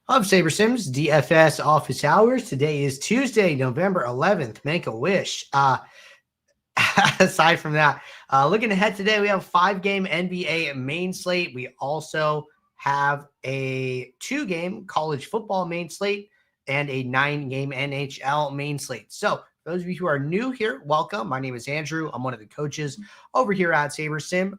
of Saber Sims DFS office hours. Today is Tuesday, November 11th. Make a wish. Aside from that, looking ahead today, we have a 5-game NBA main slate. We also have a 2-game college football main slate and a 9-game NHL main slate. So for those of you who are new here, welcome. My name is Andrew. I'm one of the coaches over here at Saber Sim.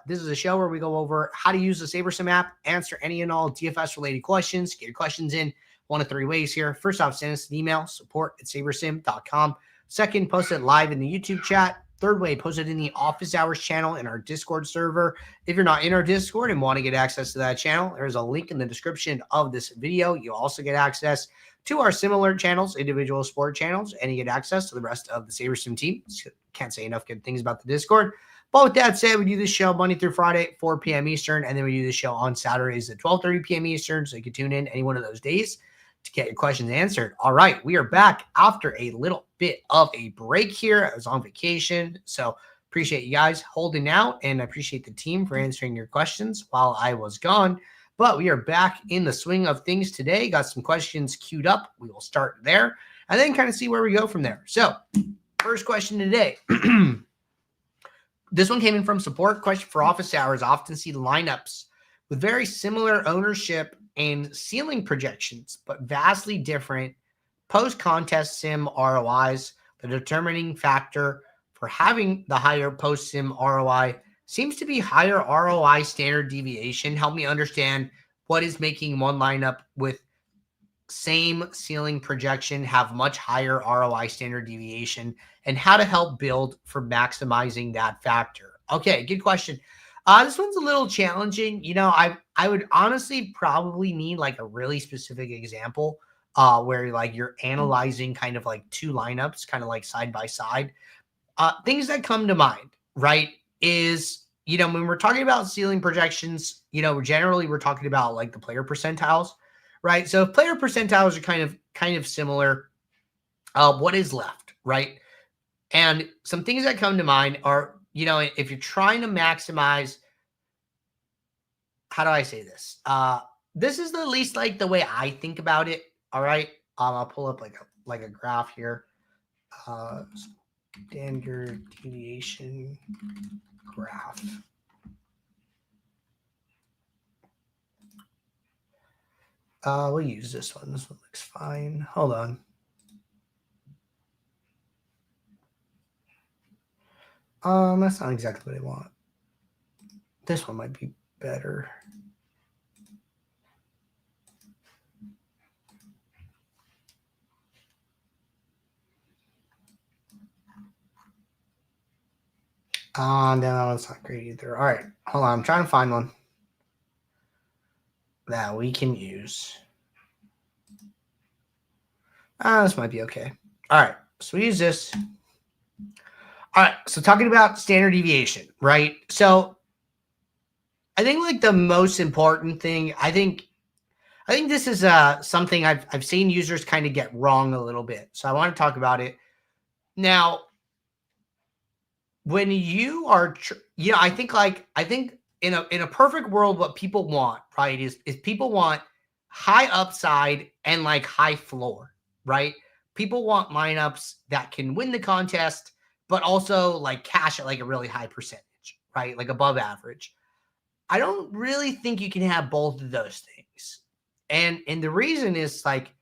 This is a show where we go over how to use the SaberSim app, answer any and all DFS related questions, get your questions in one of 3 ways here. First off, send us an email, support@sabersim.com. Second, post it live in the YouTube chat. Third way, post it in the office hours channel in our Discord server. If you're not in our Discord and want to get access to that channel, there's a link in the description of this video. You'll also get access to our similar channels, individual sport channels, and you get access to the rest of the SaberSim team. Can't say enough good things about the Discord. But with that said, we do this show Monday through Friday, 4 p.m. Eastern, and then we do this show on Saturdays at 12:30 p.m. Eastern, so you can tune in any one of those days to get your questions answered. All right, we are back after a little bit of a break here. I was on vacation, so appreciate you guys holding out, and I appreciate the team for answering your questions while I was gone. But we are back in the swing of things today. Got some questions queued up. We will start there and then kind of see where we go from there. So first question today. This one came in from support. Question for office hours. Often see lineups with very similar ownership and ceiling projections, but vastly different post-contest sim ROIs. The determining factor for having the higher post-sim ROI seems to be higher ROI standard deviation. Help me understand what is making one lineup with same ceiling projection have much higher ROI standard deviation, and how to help build for maximizing that factor. Okay, good question. This one's a little challenging. You know, I would honestly probably need like a really specific example where like you're analyzing kind of like 2 lineups, kind of like side by side. Things that come to mind, right, is, you know, when we're talking about ceiling projections, you know, generally we're talking about like the player percentiles, right? So if player percentiles are kind of similar, what is left, right? And some things that come to mind are, you know, if you're trying to maximize, how do I say this? This is the least like the way I think about it. All right. I'll pull up like a graph here. Standard deviation graph. We'll use this one. This one looks fine. Hold on. That's not exactly what I want. This one might be better. No, that's not great either. All right, hold on. I'm trying to find one that we can use. This might be okay. All right, so we use this. All right, so talking about standard deviation, right? So I think like the most important thing, I think this is something I've seen users kind of get wrong a little bit. So I want to talk about it. Now, when you are, you know, I think in a perfect world, what people want, right, is people want high upside and like high floor, right? People want lineups that can win the contest, but also like cash at like a really high percentage, right? Like above average. I don't really think you can have both of those things. And the reason is like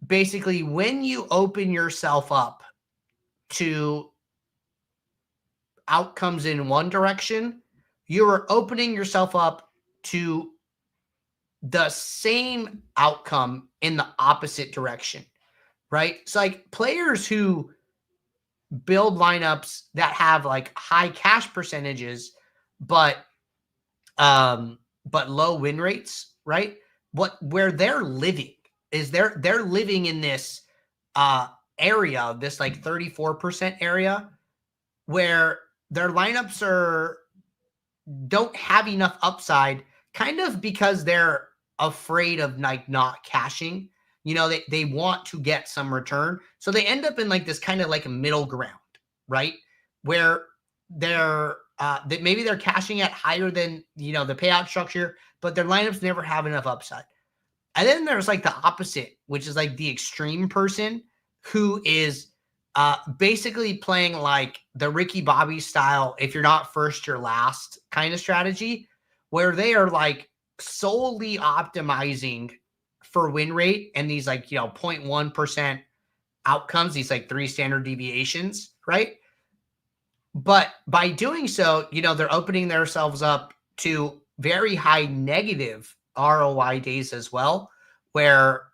basically when you open yourself up to outcomes in one direction, you are opening yourself up to the same outcome in the opposite direction, right? It's like players who build lineups that have like high cash percentages, but low win rates, right? Where they're living is they're living in this area, this like 34% area where their lineups don't have enough upside, kind of because they're afraid of like not cashing. You know, they want to get some return. So they end up in like this kind of like a middle ground, right? Where maybe they're cashing at higher than, you know, the payout structure, but their lineups never have enough upside. And then there's like the opposite, which is like the extreme person who is basically playing like the Ricky Bobby style, if you're not first, you're last kind of strategy, where they are like solely optimizing for win rate and these like, 0.1% outcomes, these like 3 standard deviations, right? But by doing so, they're opening themselves up to very high negative ROI days as well, where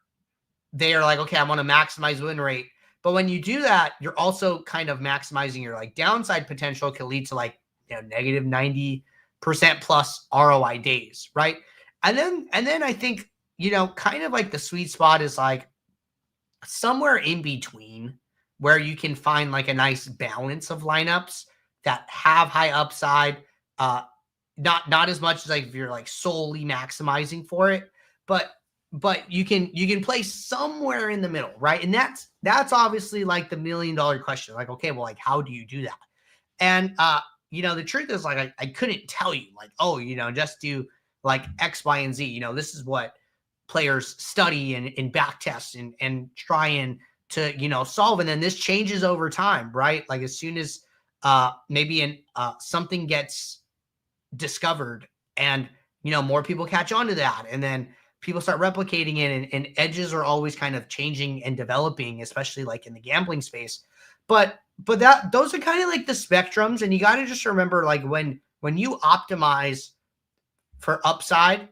they are like, okay, I want to maximize win rate. But when you do that, you're also kind of maximizing your like downside potential, can lead to like negative 90% plus ROI days, right? And then I think, kind of like the sweet spot is like somewhere in between where you can find like a nice balance of lineups that have high upside, not as much as like if you're like solely maximizing for it, but you can play somewhere in the middle, right? And that's obviously like the $1 million question. Like, okay, well, like how do you do that? And the truth is like I couldn't tell you like, oh, just do like X, Y, and Z. This is what players study and back test and trying to solve, and then this changes over time, right? Like as soon as maybe something gets discovered and more people catch on to that, and then people start replicating it, and edges are always kind of changing and developing, especially like in the gambling space. But those are kind of like the spectrums, and you got to just remember like when you optimize for upside,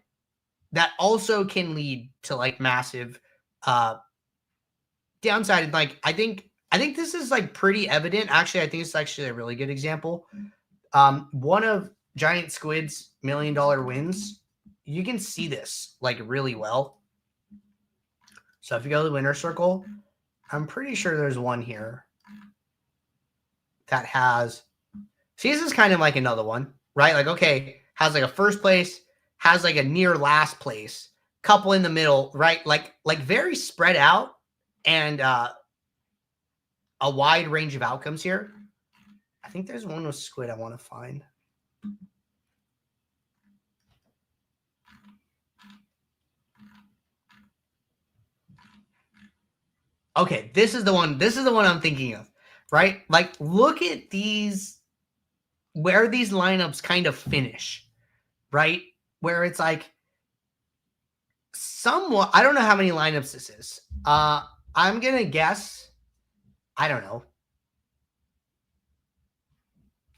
that also can lead to like massive downside. And like I think this is like pretty evident. Actually, I think it's actually a really good example. One of Giant Squid's $1 million wins, you can see this like really well. So if you go to the winner circle, I'm pretty sure there's one here that has, see, this is kind of like another one, right? Like, okay, has like a first place, has like a near last place, couple in the middle, right? Like very spread out, and a wide range of outcomes here. I think there's one with Squid I want to find. Okay, this is the one. This is the one I'm thinking of, right? Like, look at these, where these lineups kind of finish, right? Where it's like somewhat, I don't know how many lineups this is. I'm going to guess, I don't know,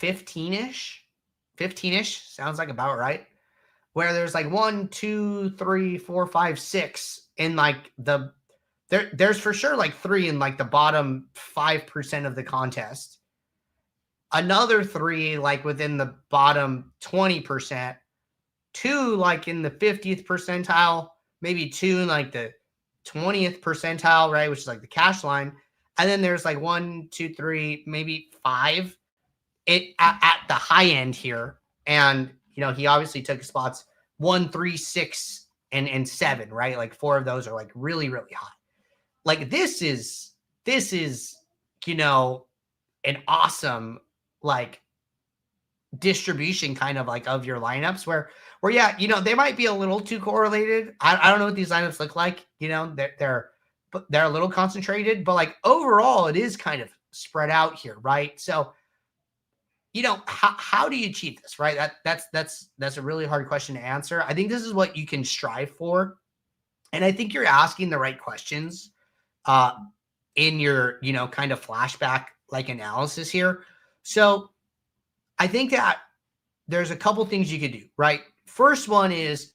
15-ish sounds like about right. Where there's like 1, 2, 3, 4, 5, 6 in like there's for sure like 3 in like the bottom 5% of the contest. Another 3 like within the bottom 20%. 2 like in the 50th percentile, maybe 2 in like the 20th percentile, right? Which is like the cash line. And then there's like 1, 2, 3, maybe 5 at the high end here. And, he obviously took spots 1, 3, 6, and 7, right? Like 4 of those are like really, really high. Like this is, an awesome like distribution kind of like of your lineups where yeah, they might be a little too correlated. I don't know what these lineups look like. They're a little concentrated, but like overall it is kind of spread out here, right? So, how do you achieve this, right? That's a really hard question to answer. I think this is what you can strive for. And I think you're asking the right questions in your, kind of flashback like analysis here. So I think that there's a couple things you could do, right? First one is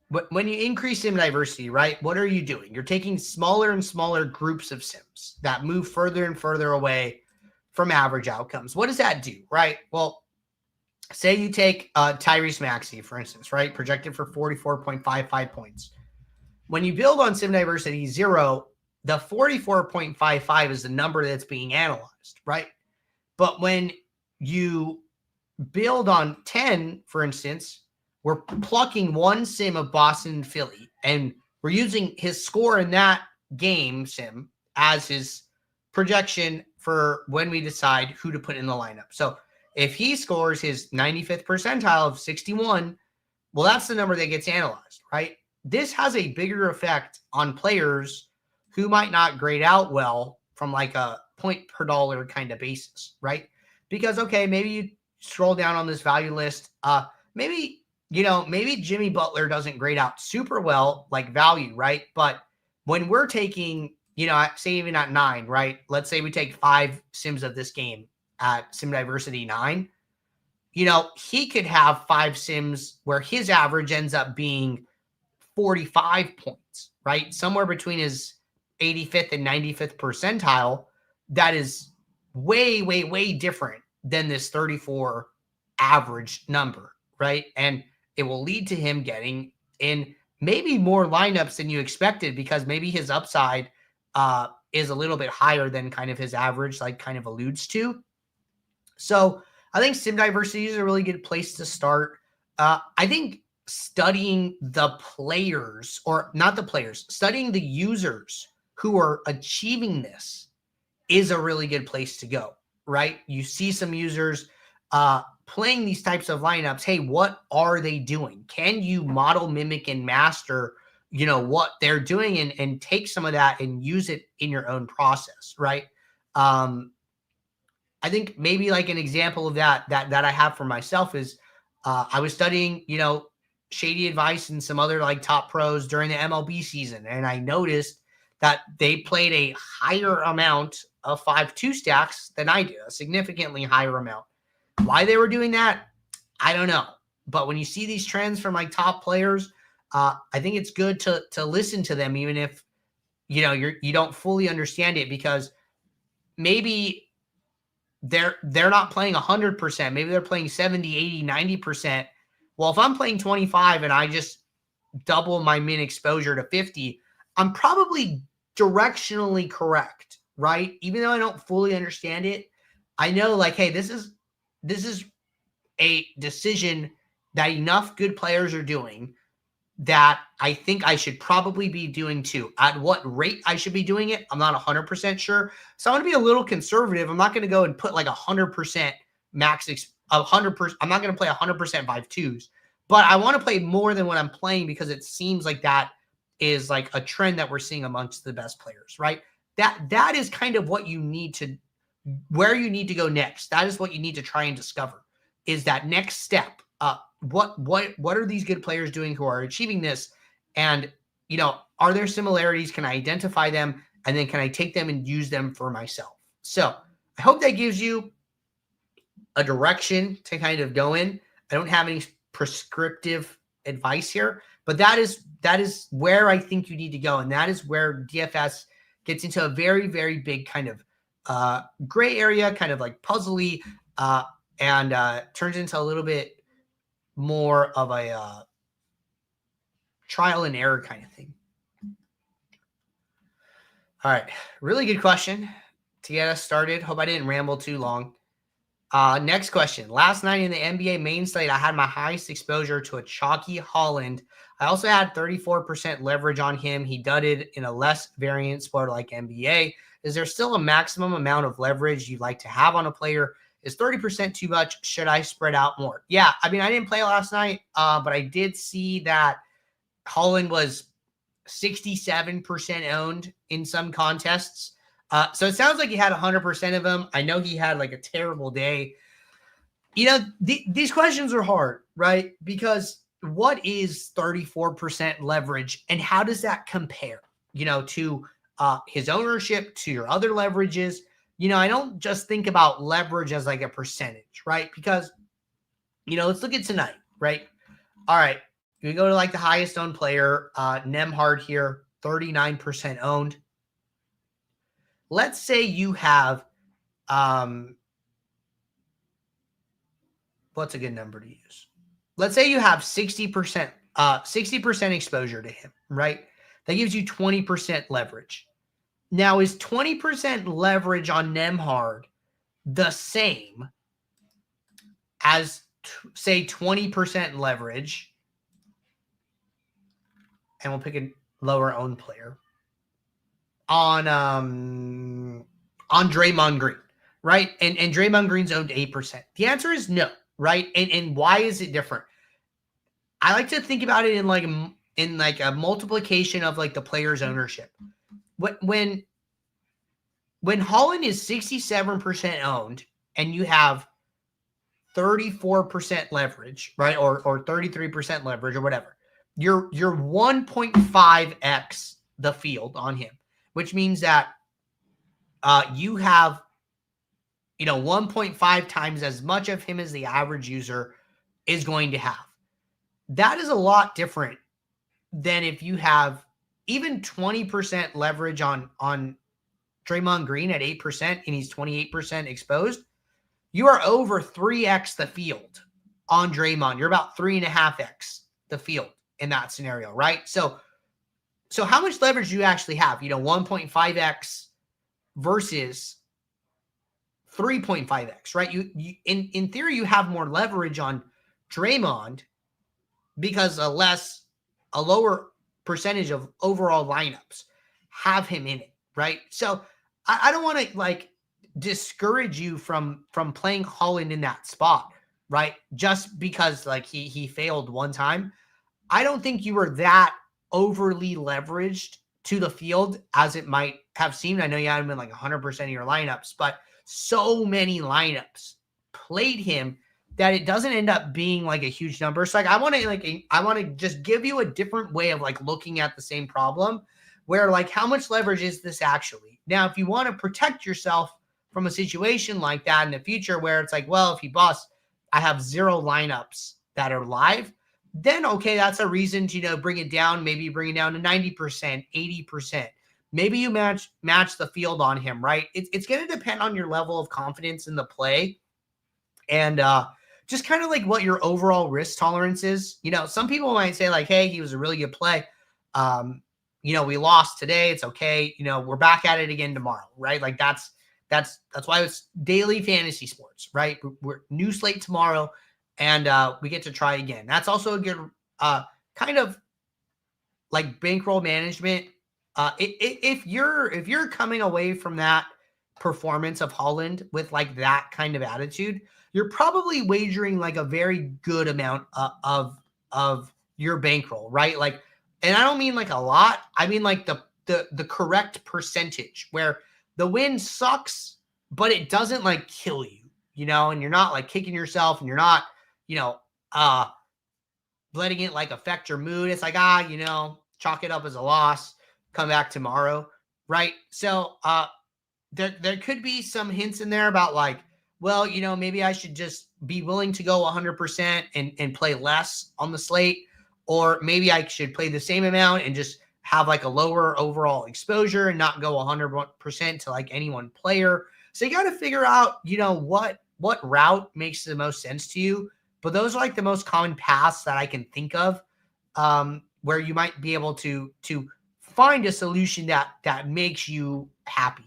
when you increase sim diversity, right? What are you doing? You're taking smaller and smaller groups of sims that move further and further away from average outcomes. What does that do, right? Well, say you take Tyrese Maxey, for instance, right? Projected for 44.55 points. When you build on sim diversity 0, the 44.55 is the number that's being analyzed, right? But when you build on 10, for instance, we're plucking one sim of Boston and Philly, and we're using his score in that game sim as his projection for when we decide who to put in the lineup. So if he scores his 95th percentile of 61, well, that's the number that gets analyzed, right? This has a bigger effect on players who might not grade out well from like a point per dollar kind of basis, right? Because, okay, maybe you scroll down on this value list. Maybe Jimmy Butler doesn't grade out super well, like value, right? But when we're taking, say even at 9, right? Let's say we take 5 sims of this game at Sim Diversity 9. He could have 5 sims where his average ends up being 45 points, right? Somewhere between his 85th and 95th percentile. That is way, way, way different than this 34 average number, right? And it will lead to him getting in maybe more lineups than you expected, because maybe his upside is a little bit higher than kind of his average, like kind of alludes to. So I think Sim Diversity is a really good place to start. I think studying the players, or not the players, studying the users who are achieving this is a really good place to go, right? You see some users playing these types of lineups. Hey, what are they doing? Can you model, mimic, and master, what they're doing, and take some of that and use it in your own process, right? I think maybe like an example of that I have for myself is I was studying, Shady Advice and some other like top pros during the MLB season. And I noticed that they played a higher amount of 5-2 stacks than I did, a significantly higher amount. Why they were doing that, I don't know. But when you see these trends from like top players, I think it's good to listen to them, even if, you don't fully understand it, because maybe they're not playing 100%. Maybe they're playing 70, 80, 90%. Well, if I'm playing 25 and I just double my min exposure to 50, I'm probably directionally correct, right? Even though I don't fully understand it, I know like, hey, this is a decision that enough good players are doing that I think I should probably be doing too. At what rate I should be doing it, I'm not 100% sure. So I'm going to be a little conservative. I'm not going to go and put like 100% max, 100%. I'm not going to play 100% 5-2s, but I want to play more than what I'm playing, because it seems like that is like a trend that we're seeing amongst the best players, right? That is kind of what you need to, where you need to go next. That is what you need to try and discover, is that next step. What are these good players doing who are achieving this? And, are there similarities? Can I identify them? And then can I take them and use them for myself? So I hope that gives you a direction to kind of go in. I don't have any prescriptive advice here, but that is where I think you need to go. And that is where DFS gets into a very, very big kind of gray area, kind of like puzzly, and turns into a little bit more of a trial and error kind of thing. All right. Really good question to get us started. Hope I didn't ramble too long. Next question. Last night in the NBA main slate, I had my highest exposure to a chalky Holland. I also had 34% leverage on him. He dudded in a less variant sport like NBA. Is there still a maximum amount of leverage you'd like to have on a player? Is 30% too much? Should I spread out more? Yeah, I mean, I didn't play last night, but I did see that Holland was 67% owned in some contests. So it sounds like he had 100% of them. I know he had like a terrible day. These questions are hard, right? Because what is 34% leverage, and how does that compare, to his ownership, to your other leverages? I don't just think about leverage as like a percentage, right? Because, let's look at tonight, right? All right. We go to like the highest owned player, Nemhard here, 39% owned. Let's say you have, what's a good number to use? Let's say you have 60% exposure to him, right? That gives you 20% leverage. Now, is 20% leverage on Nemhard the same as, say, 20% leverage, and we'll pick a lower owned player, on on Draymond Green, right? And Draymond Green's owned 8%. The answer is no, right? And why is it different? I like to think about it in like a multiplication of like the player's ownership. When Holland is 67% owned and you have 34% leverage, right? Or 33% leverage or whatever, you're 1.5x the field on him, which means that you have 1.5 times as much of him as the average user is going to have. That is a lot different than if you have even 20% leverage on Draymond Green at 8% and he's 28% exposed. You are over 3x the field on Draymond. You're about 3.5x the field in that scenario, right? So how much leverage do you actually have? 1.5x versus 3.5x, right? You in theory, you have more leverage on Draymond because a lower percentage of overall lineups have him in it, right? So I don't want to discourage you from playing Holland in that spot, right? Just because he failed one time. I don't think you were that overly leveraged to the field as it might have seemed. I know you had him in 100% of your lineups, but so many lineups played him that it doesn't end up being a huge number. So I want to just give you a different way of looking at the same problem where how much leverage is this actually? Now, if you want to protect yourself from a situation like that in the future where it's well, if he busts, I have 0 lineups that are live, then okay, that's a reason to bring it down, maybe bring it down to 90%, 80%. Maybe you match the field on him, right? It's going to depend on your level of confidence in the play and just kind of what your overall risk tolerance is. Some people might say hey, he was a really good play. We lost today. It's okay. We're back at it again tomorrow, right? That's why it's daily fantasy sports, right? We're new slate tomorrow and we get to try again. That's also a good kind of bankroll management. If you're coming away from that performance of Holland with that kind of attitude, you're probably wagering a very good amount of your bankroll, right? And I don't mean a lot. I mean the correct percentage where the win sucks, but it doesn't kill you, and you're not kicking yourself and you're not, letting it affect your mood. It's chalk it up as a loss, come back tomorrow, right? So there could be some hints in there about well, maybe I should just be willing to go 100% and play less on the slate, or maybe I should play the same amount and just have a lower overall exposure and not go 100% to any one player. So you got to figure out, what route makes the most sense to you. But those are the most common paths that I can think of where you might be able to find a solution that makes you happy.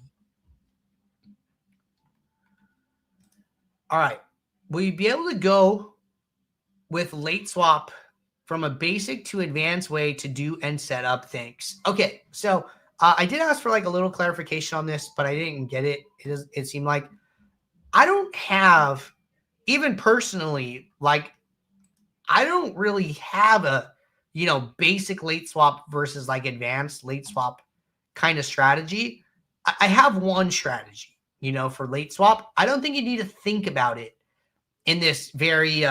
All right. Will you be able to go with late swap from a basic to advanced way to do and set up things? Okay. So I did ask for a little clarification on this, but I didn't get it. It seemed like I don't have, even personally, I don't really have a, basic late swap versus advanced late swap kind of strategy. I have one strategy, for late swap. I don't think you need to think about it in this very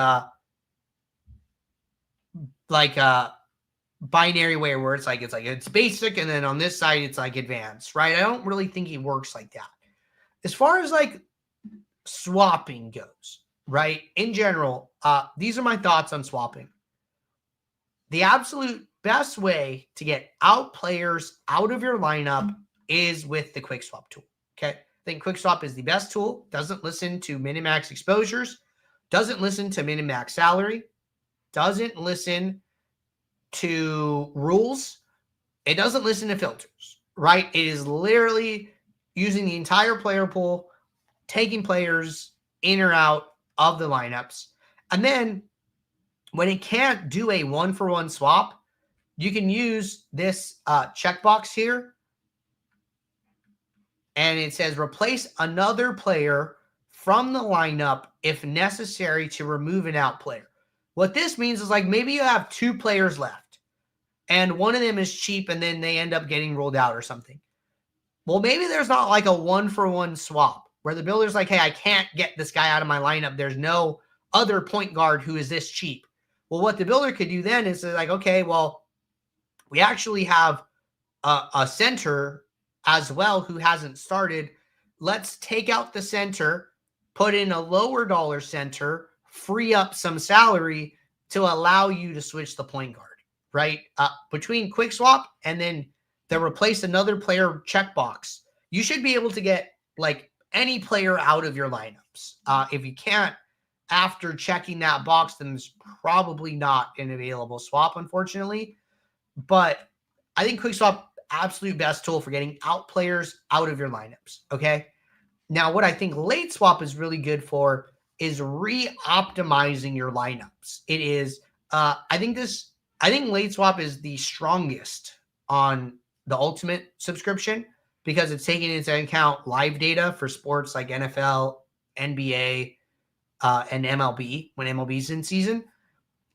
binary way where it's basic and then on this side it's advanced, right? I don't really think it works like that. As far as swapping goes, right? In general, these are my thoughts on swapping. The absolute best way to get out players out of your lineup is with the quick swap tool. Okay. I think quick swap is the best tool. Doesn't listen to minimax exposures, doesn't listen to minimax salary, doesn't listen to rules. It doesn't listen to filters, right? It is literally using the entire player pool, taking players in or out of the lineups. And then when it can't do a 1-for-1 swap, you can use this checkbox here and it says replace another player from the lineup if necessary to remove an out player. What this means is like maybe you have 2 players left and one of them is cheap and then they end up getting rolled out or something. Well, maybe there's not like a 1-for-1 swap where the builder's like, hey, I can't get this guy out of my lineup. There's no other point guard who is this cheap. Well, what the builder could do then is like, okay, well, we actually have a center as well who hasn't started. Let's take out the center, put in a lower dollar center, free up some salary to allow you to switch the point guard, right? Between quick swap and then the replace another player checkbox, you should be able to get like any player out of your lineups. If you can't, after checking that box, then it's probably not an available swap, unfortunately. But I think quick swap, absolute best tool for getting out players out of your lineups. Okay. Now, what I think late swap is really good for is re-optimizing your lineups. It is, I think late swap is the strongest on the Ultimate subscription because it's taking into account live data for sports like NFL, NBA, and MLB when MLB is in season.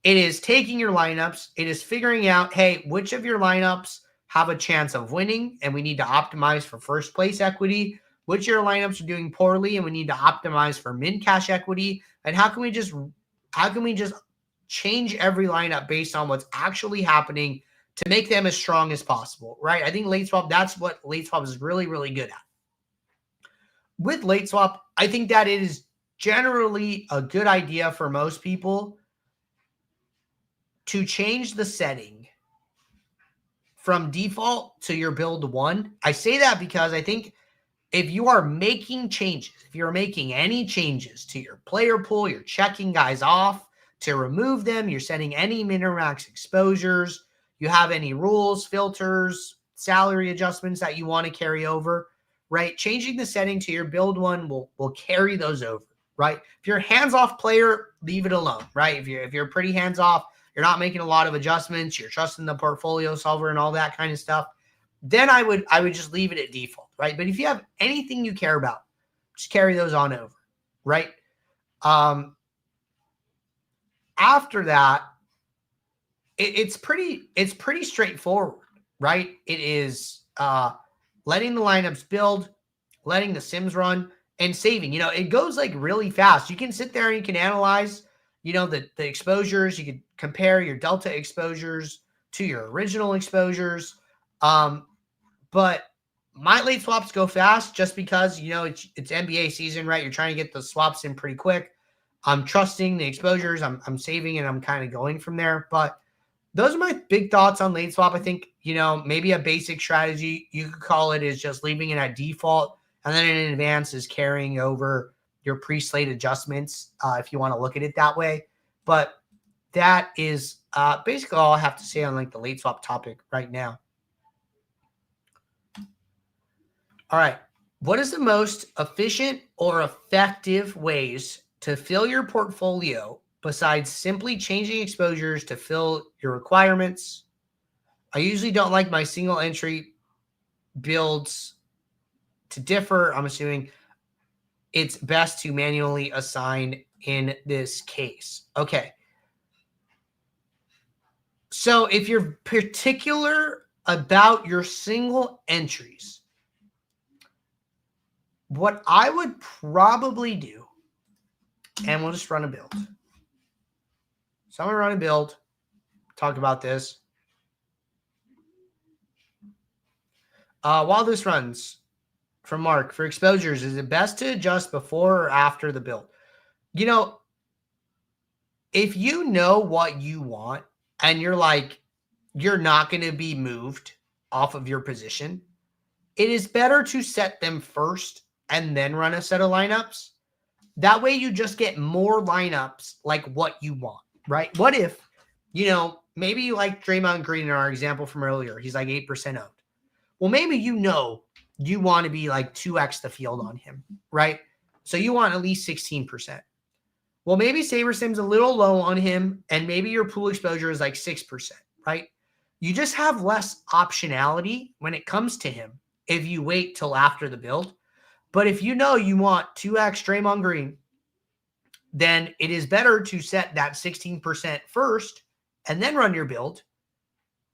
It is taking your lineups. It is figuring out, hey, which of your lineups have a chance of winning and we need to optimize for first place equity, which of your lineups are doing poorly and we need to optimize for min cash equity, and how can we just change every lineup based on what's actually happening to make them as strong as possible, right? I think late swap, that's what late swap is really, really good at. With late swap, I think that it is generally a good idea for most people to change the setting from default to your build 1. I say that because I think if you are making changes, if you're making any changes to your player pool, you're checking guys off to remove them, you're setting any min or max exposures, you have any rules, filters, salary adjustments that you want to carry over, right? Changing the setting to your build 1 will carry those over, right? If you're a hands-off player, leave it alone, right? If you're pretty hands-off, you're not making a lot of adjustments, you're trusting the portfolio solver and all that kind of stuff, then I would just leave it at default, right? But if you have anything you care about, just carry those on over, right? After that, it's pretty straightforward, right? It is letting the lineups build, letting the sims run, and saving. It goes like really fast. You can sit there and you can analyze, the exposures. You can compare your delta exposures to your original exposures. But my late swaps go fast just because, it's NBA season, right? You're trying to get the swaps in pretty quick. I'm trusting the exposures. I'm saving and I'm kind of going from there. But those are my big thoughts on late swap. I think, maybe a basic strategy you could call it is just leaving it at default. And then in advance is carrying over your pre-slate adjustments if you want to look at it that way. But that is basically all I have to say on like the late swap topic right now. All right. What is the most efficient or effective ways to fill your portfolio besides simply changing exposures to fill your requirements? I usually don't like my single entry builds to differ. I'm assuming it's best to manually assign in this case. Okay. So if you're particular about your single entries, what I would probably do, and we'll just run a build. So I'm going to run a build, talk about this. While this runs, from Mark, for exposures, is it best to adjust before or after the build? If you know what you want and you're not going to be moved off of your position, it is better to set them first and then run a set of lineups. That way you just get more lineups like what you want, right? What if, maybe you like Draymond Green in our example from earlier. He's like 8% owned. Well, maybe you want to be like 2x the field on him, right? So you want at least 16%. Well, maybe SaberSim's a little low on him, and maybe your pool exposure is like 6%, right? You just have less optionality when it comes to him. if you wait till after the build. But if you know you want 2x Draymond Green, then it is better to set that 16% first and then run your build.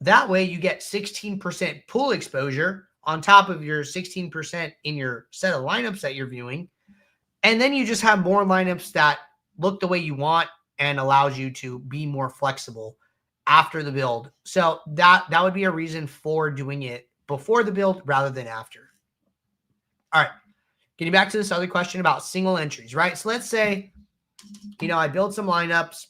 That way you get 16% pool exposure on top of your 16% in your set of lineups that you're viewing. And then you just have more lineups that look the way you want and allows you to be more flexible after the build. So that would be a reason for doing it before the build rather than after. All right. Getting back to this other question about single entries, right? So let's say, I build some lineups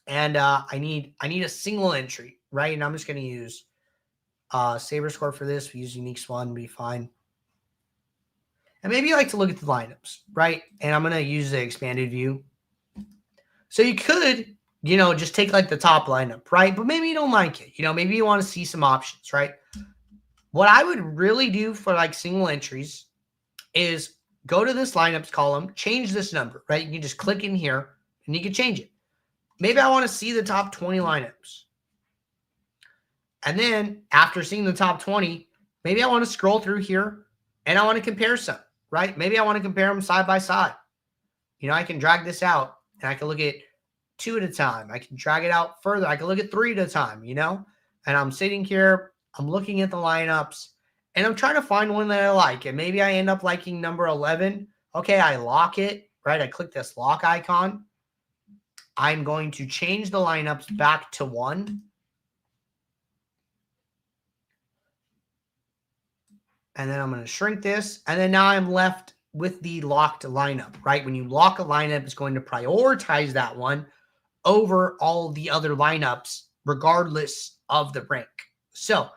and I need a single entry, right? And I'm just going to use Saber Score for this. We use Unique Swan, be fine. And maybe you like to look at the lineups, right? And I'm going to use the expanded view. So you could, just take like the top lineup, right? But maybe you don't like it. Maybe you want to see some options, right? What I would really do for like single entries is go to this lineups column, change this number, right? You can just click in here and you can change it. Maybe I want to see the top 20 lineups. And then after seeing the top 20, maybe I want to scroll through here and I want to compare some, right? Maybe I want to compare them side by side. I can drag this out and I can look at 2 at a time. I can drag it out further. I can look at 3 at a time, and I'm sitting here, I'm looking at the lineups and I'm trying to find one that I like. And maybe I end up liking number 11. Okay, I lock it, right? I click this lock icon. I'm going to change the lineups back to 1. And then I'm going to shrink this. And then now I'm left with the locked lineup, right? When you lock a lineup, it's going to prioritize that one over all the other lineups, regardless of the rank. So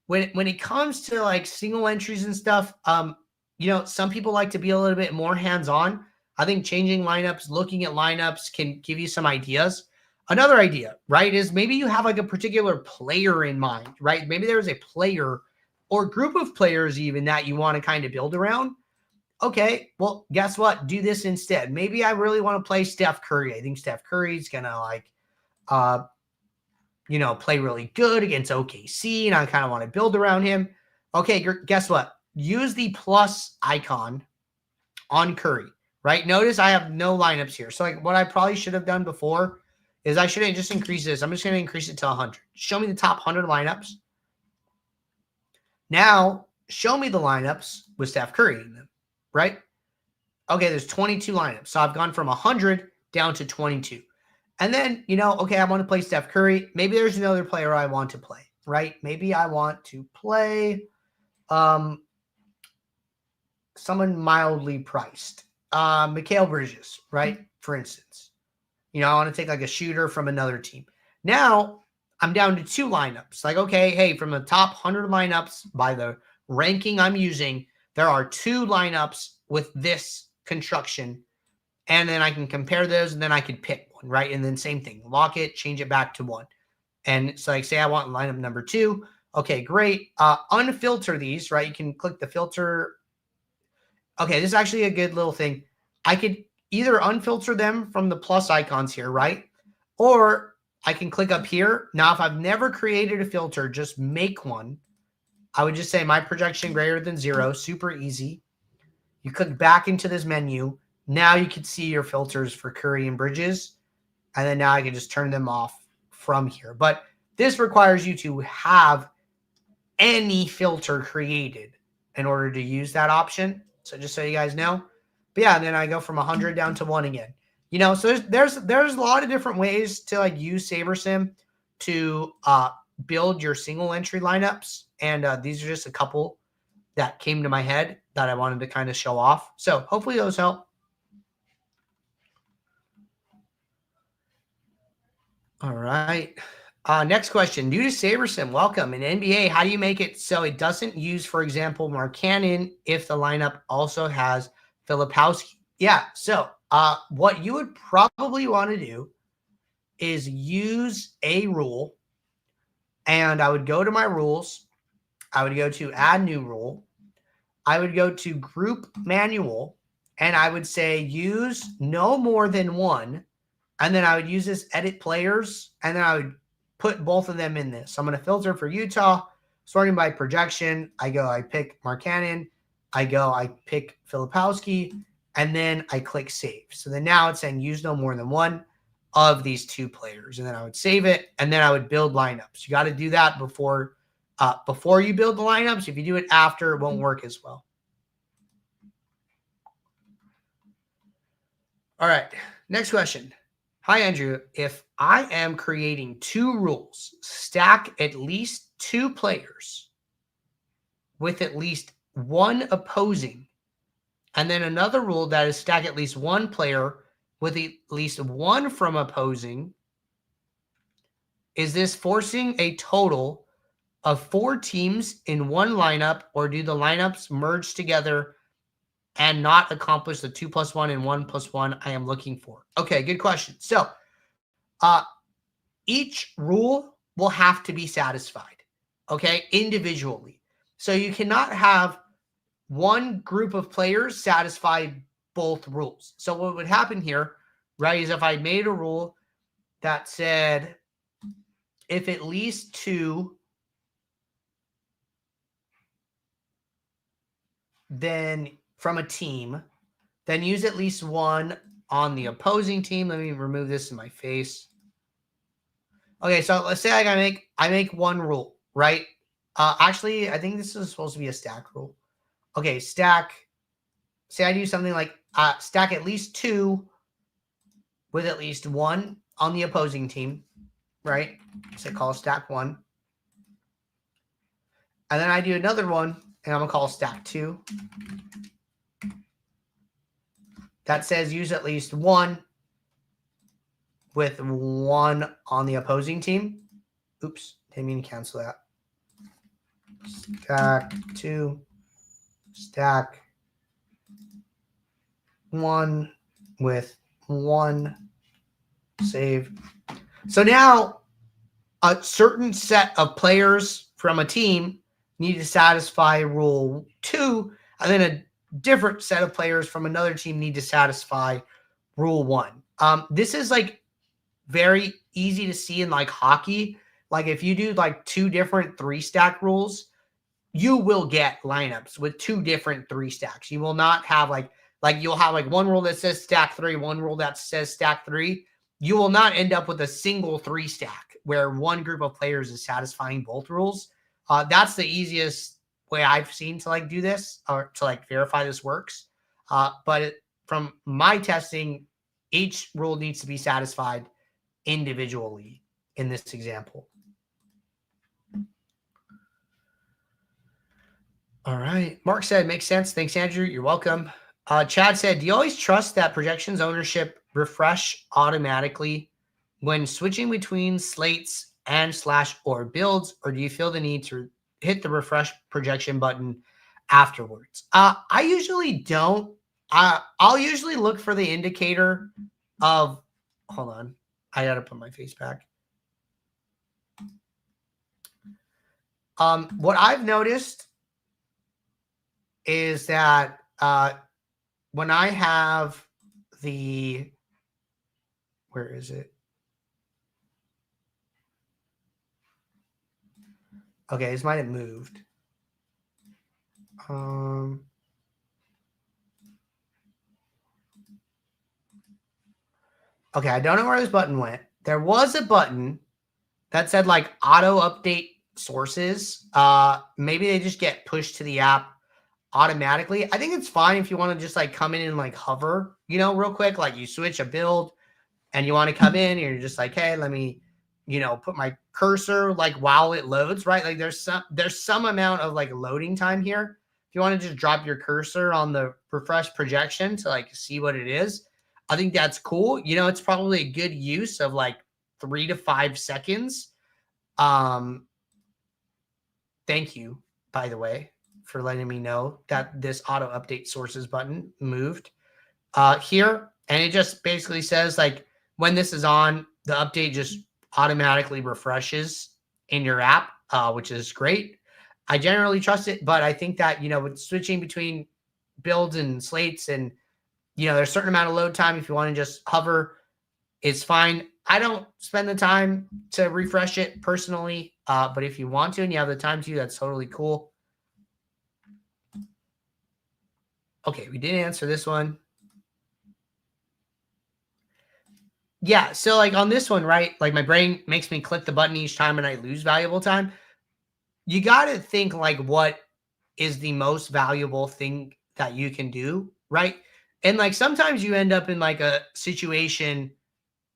when it comes to like single entries and stuff, some people like to be a little bit more hands-on. I think changing lineups, looking at lineups can give you some ideas. Another idea, right, is maybe you have like a particular player in mind, right? Maybe there's a player or group of players even that you want to kind of build around. Okay, well, guess what? Do this instead. Maybe I really want to play Steph Curry. I think Steph Curry's going to play really good against OKC, and I kind of want to build around him. Okay, guess what? Use the plus icon on Curry, right? Notice I have no lineups here. So like what I probably should have done before is I shouldn't just increase this. I'm just going to increase it to 100. Show me the top 100 lineups. Now, show me the lineups with Steph Curry in them, right? Okay, there's 22 lineups. So I've gone from 100 down to 22. And then, okay, I want to play Steph Curry. Maybe there's another player I want to play, right? Maybe I want to play someone mildly priced. Mikal Bridges, right? For instance. I want to take like a shooter from another team. Now, I'm down to 2 lineups. Like, okay, hey, from the top 100 lineups by the ranking I'm using, there are 2 lineups with this construction. And then I can compare those and then I can pick one, right? And then same thing, lock it, change it back to 1. And so like say I want lineup number 2. Okay, great. Unfilter these, right? You can click the filter. Okay, this is actually a good little thing. I could either unfilter them from the plus icons here, right? Or I can click up here. Now, if I've never created a filter, just make one. I would just say my projection greater than 0, super easy. You click back into this menu. Now you can see your filters for Curry and Bridges. And then now I can just turn them off from here. But this requires you to have any filter created in order to use that option. So just so you guys know. But yeah, then I go from 100 down to 1 again. So there's a lot of different ways to like use SaberSim to build your single entry lineups. And these are just a couple that came to my head that I wanted to kind of show off. So hopefully those help. All right. Next question. New to SaberSim, welcome. In NBA, how do you make it so it doesn't use, for example, Markkanen if the lineup also has Flippowski? Yeah, so what you would probably want to do is use a rule, and I would go to my rules. I would go to add new rule. I would go to group manual, and I would say use no more than 1. And then I would use this edit players, and then I would put both of them in this. So I'm going to filter for Utah. sorting by projection, I pick Markkanen, I pick Flippowski, and then I click save. So then now it's saying use no more than one of these two players. And then I would save it, and then I would build lineups. You got to do that before you build the lineups. If you do it after, it won't work as well. All right, next question. Hi, Andrew. If I am creating two rules, stack at least two players with at least one opposing, and then another rule that is stack at least one player with at least one from opposing, is this forcing a total of 4 teams in one lineup, or do the lineups merge together and not accomplish the 2+1 and 1+1 I am looking for? Okay, good question. So each rule will have to be satisfied, okay, individually. So you cannot have one group of players satisfy both rules. So what would happen here, right, is if I made a rule that said if at least 2, then from a team, then use at least 1 on the opposing team. Let me remove this in my face. Okay, so let's say I make one rule, right? Actually, I think this is supposed to be a stack rule. Okay, stack. Say I do something like stack at least 2 with at least 1 on the opposing team, right? So call stack 1. And then I do another one, and I'm going to call stack 2. That says use at least 1 with 1 on the opposing team. Oops, didn't mean to cancel that. Stack 2, stack 1 with 1, save. So now a certain set of players from a team need to satisfy rule 2, and then a different set of players from another team need to satisfy rule 1. This is like very easy to see in like hockey. Like if you do like 2 different 3-stack rules, you will get lineups with 2 different 3 stacks. You will not have like you'll have like one rule that says stack 3, one rule that says stack 3. You will not end up with a single 3-stack where one group of players is satisfying both rules. That's the easiest way I've seen to like do this, or to like verify this works. But from my testing, each rule needs to be satisfied individually in this example. All right. Mark said, makes sense. Thanks, Andrew. You're welcome. Chad said, do you always trust that projections ownership refresh automatically when switching between slates and /or builds, or do you feel the need to hit the refresh projection button afterwards? I usually don't. I'll usually look for the indicator of, hold on, I gotta put my face back. What I've noticed is that when I have the, where is it? Okay, this might have moved. Okay, I don't know where this button went. There was a button that said like auto update sources. Maybe they just get pushed to the app automatically. I think it's fine if you want to just like come in and like hover, you know, real quick. Like you switch a build and you want to come in and you're just like, hey, let me, you know, put my cursor like while it loads, right? Like there's some amount of like loading time here. If you want to just drop your cursor on the refresh projection to like see what it is, I think that's cool. You know, it's probably a good use of like 3 to 5 seconds. Thank you, by the way, for letting me know that this auto update sources button moved here. And it just basically says like when this is on, the update just automatically refreshes in your app, which is great. I generally trust it, but I think that, you know, with switching between builds and slates and, you know, there's a certain amount of load time. If you want to just hover, it's fine. I don't spend the time to refresh it personally, but if you want to and you have the time to, that's totally cool. Okay, we did answer this one. Yeah, so like on this one, right? Like my brain makes me click the button each time and I lose valuable time. You got to think like what is the most valuable thing that you can do, right? And like sometimes you end up in like a situation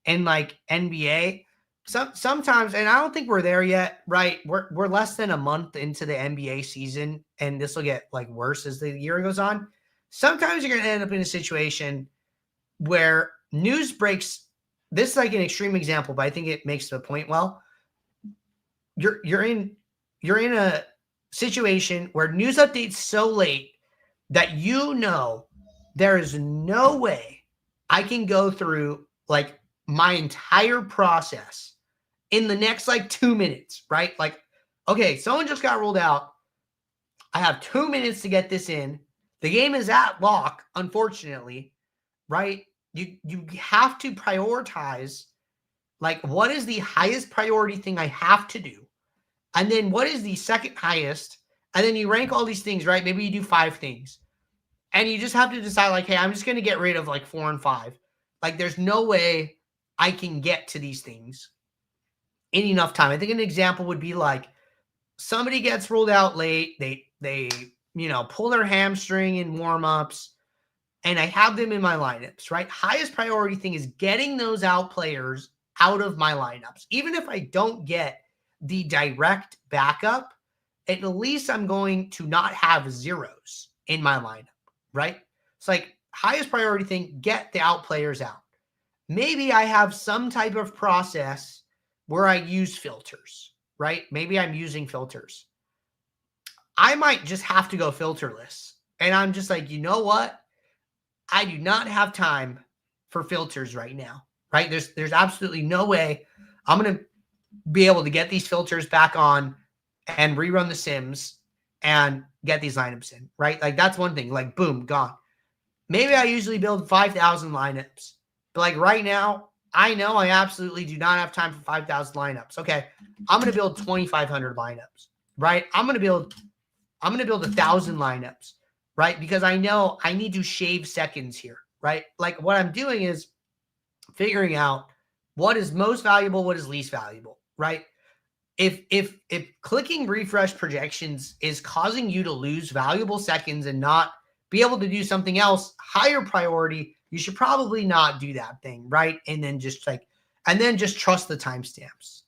in like NBA. Sometimes, and I don't think we're there yet, right? We're less than a month into the NBA season, and this will get like worse as the year goes on. Sometimes you're gonna end up in a situation where news breaks. This is like an extreme example, but I think it makes the point well. You're in a situation where news updates so late that you know there is no way I can go through like my entire process in the next like 2 minutes, right? Like, okay, someone just got ruled out. I have 2 minutes to get this in. The game is at lock, unfortunately, right? You have to prioritize like what is the highest priority thing I have to do? And then what is the second highest? And then you rank all these things, right? Maybe you do 5 things. And you just have to decide like, hey, I'm just going to get rid of like 4 and 5. Like there's no way I can get to these things in enough time. I think an example would be like somebody gets ruled out late. They pull their hamstring in warmups, and I have them in my lineups, right? Highest priority thing is getting those out players out of my lineups. Even if I don't get the direct backup, at least I'm going to not have zeros in my lineup, right? It's like highest priority thing, get the out players out. Maybe I have some type of process where I use filters, right? Maybe I'm using filters. I might just have to go filterless. And I'm just like, you know what? I do not have time for filters right now, right? There's absolutely no way I'm going to be able to get these filters back on and rerun the sims and get these lineups in, right? Like that's one thing, like boom, gone. Maybe I usually build 5,000 lineups, but like right now, I know I absolutely do not have time for 5,000 lineups. Okay, I'm going to build 2,500 lineups, right? I'm going to build 1,000 lineups, right? Because I know I need to shave seconds here, right? Like what I'm doing is figuring out what is most valuable, what is least valuable, right? If clicking refresh projections is causing you to lose valuable seconds and not be able to do something else higher priority, you should probably not do that thing, right? And then just trust the timestamps.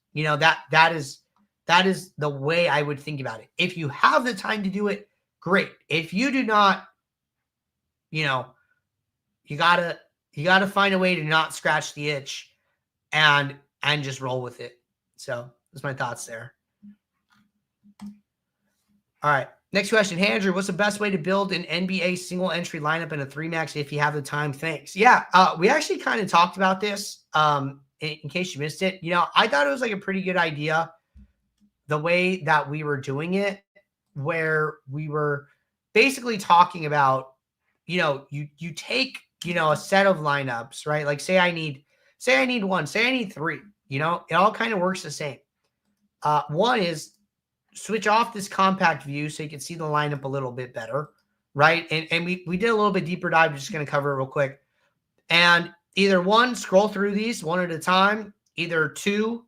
That is the way I would think about it. If you have the time to do it, great. If you do not, you gotta find a way to not scratch the itch and just roll with it. So that's my thoughts there. All right. Next question. Hey, Andrew, what's the best way to build an NBA single entry lineup in a 3-max if you have the time? Thanks. Yeah. We actually kind of talked about this in case you missed it. I thought it was like a pretty good idea the way that we were doing it, where we were basically talking about, you take, a set of lineups, right? Like say I need 1, say I need 3, it all kind of works the same. One is switch off this compact view so you can see the lineup a little bit better, right? And we did a little bit deeper dive. I'm just going to cover it real quick. And either 1, scroll through these one at a time. Either 2,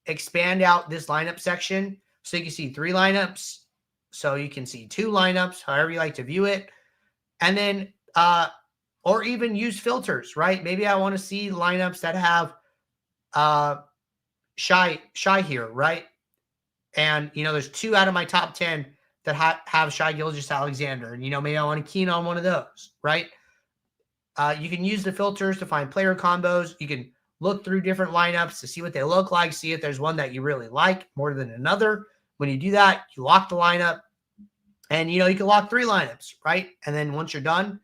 expand out this lineup section so you can see 3 lineups. So you can see 2 lineups, however you like to view it. And then, or even use filters, right? Maybe I want to see lineups that have shy here, right? And, there's 2 out of my top 10 that have Shai Gilgeous-Alexander. And, maybe I want to key in on one of those, right? You can use the filters to find player combos. You can look through different lineups to see what they look like, see if there's one that you really like more than another. When you do that, you lock the lineup. And, you can lock 3 lineups, right? And then once you're done,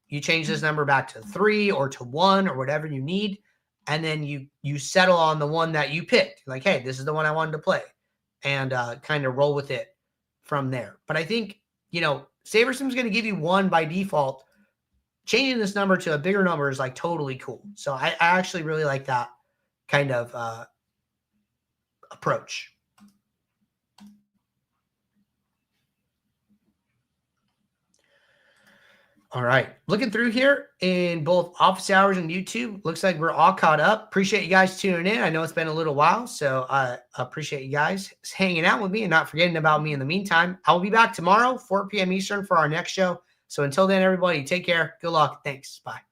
you change this number back to 3 or to 1 or whatever you need. And then you settle on the one that you picked. Like, hey, this is the one I wanted to play. And kind of roll with it from there. But I think, SaberSim's going to give you 1 by default changing this number to a bigger number is like totally cool. So I actually really like that kind of approach. All right. Looking through here in both office hours and YouTube, looks like we're all caught up. Appreciate you guys tuning in. I know it's been a little while, so I appreciate you guys hanging out with me and not forgetting about me in the meantime. I will be back tomorrow, 4 p.m. Eastern for our next show. So until then, everybody, take care. Good luck. Thanks. Bye.